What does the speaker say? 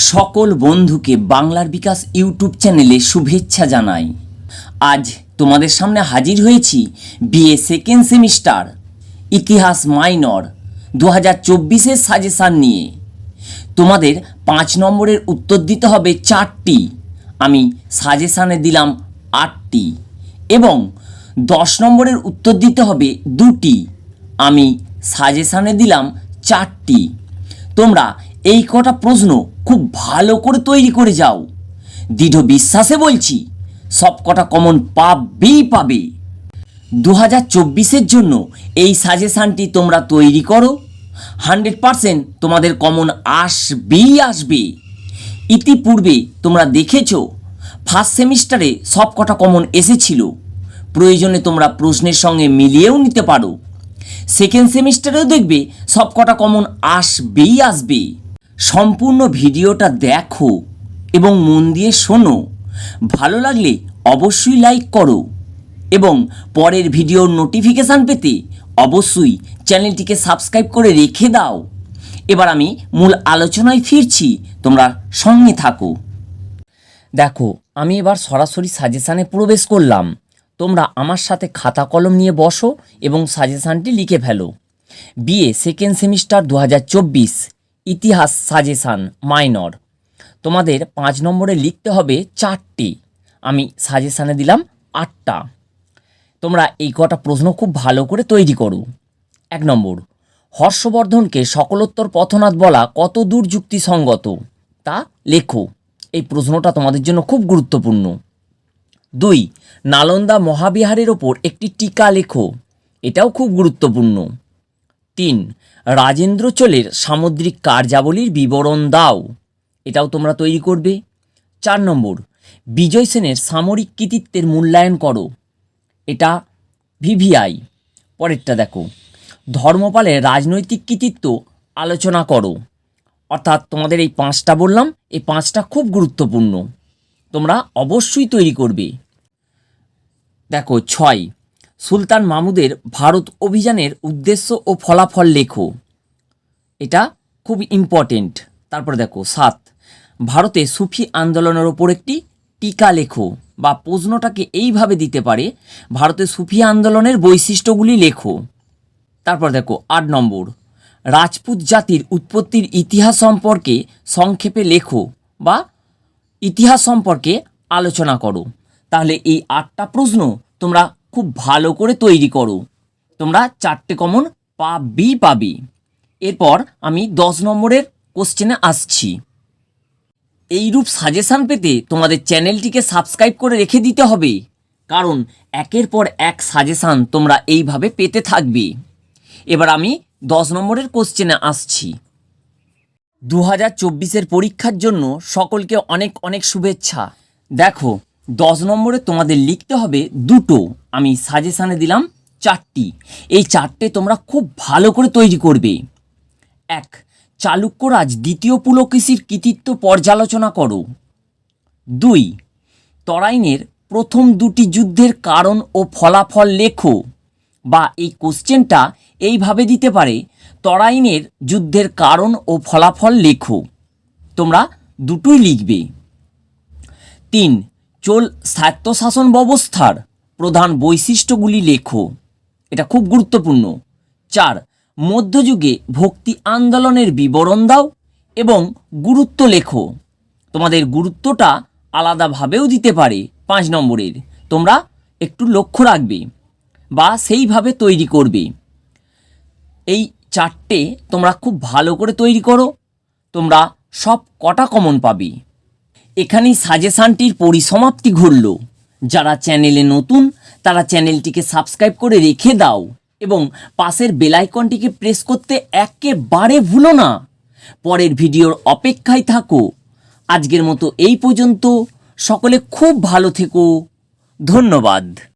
সকল বন্ধুকে বাংলার বিকাশ ইউটিউব চ্যানেলে শুভেচ্ছা জানাই। আজ তোমাদের সামনে হাজির হয়েছি বিএ সেকেন্ড সেমিস্টার ইতিহাস মাইনর 2024-এর সাজেশান নিয়ে। তোমাদের 5 নম্বরের উত্তর দিতে হবে 4টি, আমি সাজেশানে দিলাম 8টি, এবং 10 নম্বরের উত্তর দিতে হবে 2টি, আমি সাজেশানে দিলাম 4টি। তোমরা এই কটা প্রশ্ন খুব ভালো করে তৈরি করে যাও, দৃঢ় বিশ্বাসে বলছি সব কটা কমন পাবে। 2024-এর জন্য এই সাজেশানটি তোমরা তৈরি করো, 100% তোমাদের কমন আসবে। ইতিপূর্বে তোমরা দেখেছো ফার্স্ট সেমিস্টারে সব কটা কমন এসেছিল, প্রয়োজনে তোমরা প্রশ্নের সঙ্গে মিলিয়েও নিতে পারো। সেকেন্ড সেমিস্টারেও দেখবে সব কটা কমন আসবে। সম্পূর্ণ ভিডিওটা দেখো এবং মন দিয়ে শোনো। ভালো লাগলে অবশ্যই লাইক করো এবং পরের ভিডিওর নোটিফিকেশান পেতে অবশ্যই চ্যানেলটিকে সাবস্ক্রাইব করে রেখে দাও। এবার আমি মূল আলোচনায় ফিরছি, তোমরা সঙ্গে থাকো। দেখো, আমি এবার সরাসরি সাজেশানে প্রবেশ করলাম। তোমরা আমার সাথে খাতা কলম নিয়ে বসো এবং সাজেশানটি লিখে ফেলো। বিএ সেকেন্ড সেমিস্টার 2024 ইতিহাস সাজেশান মাইনর। তোমাদের 5 নম্বরে লিখতে হবে 4টি, আমি সাজেশানে দিলাম 8টা। তোমরা এই কটা প্রশ্ন খুব ভালো করে তৈরি করো। 1 নম্বর, হর্ষবর্ধনকে সকলোত্তর পথনাথ বলা কত দূর যুক্তিসঙ্গত তা লেখো। এই প্রশ্নটা তোমাদের জন্য খুব গুরুত্বপূর্ণ। 2, নালন্দা মহাবিহারের ওপর একটি টিকা লেখো, এটাও খুব গুরুত্বপূর্ণ। 3, রাজেন্দ্র চোলের সামুদ্রিক কার্যাবলীর বিবরণ দাও, এটাও তোমরা তৈরি করবে। 4 নম্বর, বিজয় সেনের সামরিক কৃতিত্বের মূল্যায়ন করো, এটা ভিভিআই। পরেরটা দেখো, ধর্মপালের রাজনৈতিক কৃতিত্ব আলোচনা করো। অর্থাৎ তোমাদের এই 5টা বললাম, এই 5টা খুব গুরুত্বপূর্ণ, তোমরা অবশ্যই তৈরি করবে। দেখো 6, সুলতান মাহমুদের ভারত অভিযানের উদ্দেশ্য ও ফলাফল লেখো, এটা খুব ইম্পর্টেন্ট। তারপর দেখো 7, ভারতে সুফি আন্দোলনের ওপর একটি টিকা লেখো, বা প্রশ্নটাকে এইভাবে দিতে পারে, ভারতে সুফি আন্দোলনের বৈশিষ্ট্যগুলি লেখো। তারপর দেখো 8 নম্বর, রাজপুত জাতির উৎপত্তির ইতিহাস সম্পর্কে সংক্ষেপে লেখো বা ইতিহাস সম্পর্কে আলোচনা করো। তাহলে এই 8টা প্রশ্ন তোমরা খুব ভালো করে তৈরি করো, তোমরা 4টে কমন পাবে। এরপর আমি 10 নম্বরের কোশ্চেনে আসছি। এইরূপ সাজেশান পেতে তোমাদের চ্যানেলটিকে সাবস্ক্রাইব করে রেখে দিতে হবে, কারণ একের পর এক সাজেশান তোমরা এইভাবে পেতে থাকবে। এবার আমি 10 নম্বরের কোশ্চেনে আসছি। 2024-এর পরীক্ষার জন্য সকলকে অনেক অনেক শুভেচ্ছা। দেখো, 10 নম্বরে তোমাদের লিখতে হবে 2টো, আমি সাজেশানে দিলাম 4টি। এই 4টে তোমরা খুব ভালো করে তৈরি করবে। 1, চালুক্যরাজ দ্বিতীয় পুলকেশীর কৃতিত্ব পর্যালোচনা করো। 2, তরাইনের প্রথম 2টি যুদ্ধের কারণ ও ফলাফল লেখো, বা এই কোশ্চেনটা এইভাবে দিতে পারে, তরাইনের যুদ্ধের কারণ ও ফলাফল লেখো, তোমরা দুটোই লিখবে। 3, চোল স্বায়ত্তশাসন ব্যবস্থার প্রধান বৈশিষ্ট্যগুলি লেখো, এটা খুব গুরুত্বপূর্ণ। 4, মধ্যযুগে ভক্তি আন্দোলনের বিবরণ দাও এবং গুরুত্ব লেখো, তোমাদের গুরুত্বটা আলাদাভাবেও দিতে পারে 5 নম্বরের, তোমরা একটু লক্ষ্য রাখবে বা সেইভাবে তৈরি করবে। এই 4টে তোমরা খুব ভালো করে তৈরি করো, তোমরা সব কটা কমন পাবে। এখানেই সাজেশানটির পরিসমাপ্তি ঘটল। যারা চ্যানেলে নতুন তারা চ্যানেলটিকে সাবস্ক্রাইব করে রেখে দাও এবং পাশের বেল আইকনটিকে প্রেস করতে একেবারে ভুলো না। পরের ভিডিওর অপেক্ষায় থাকো। আজকের মতো এই পর্যন্ত, সকলে খুব ভালো থেকো, ধন্যবাদ।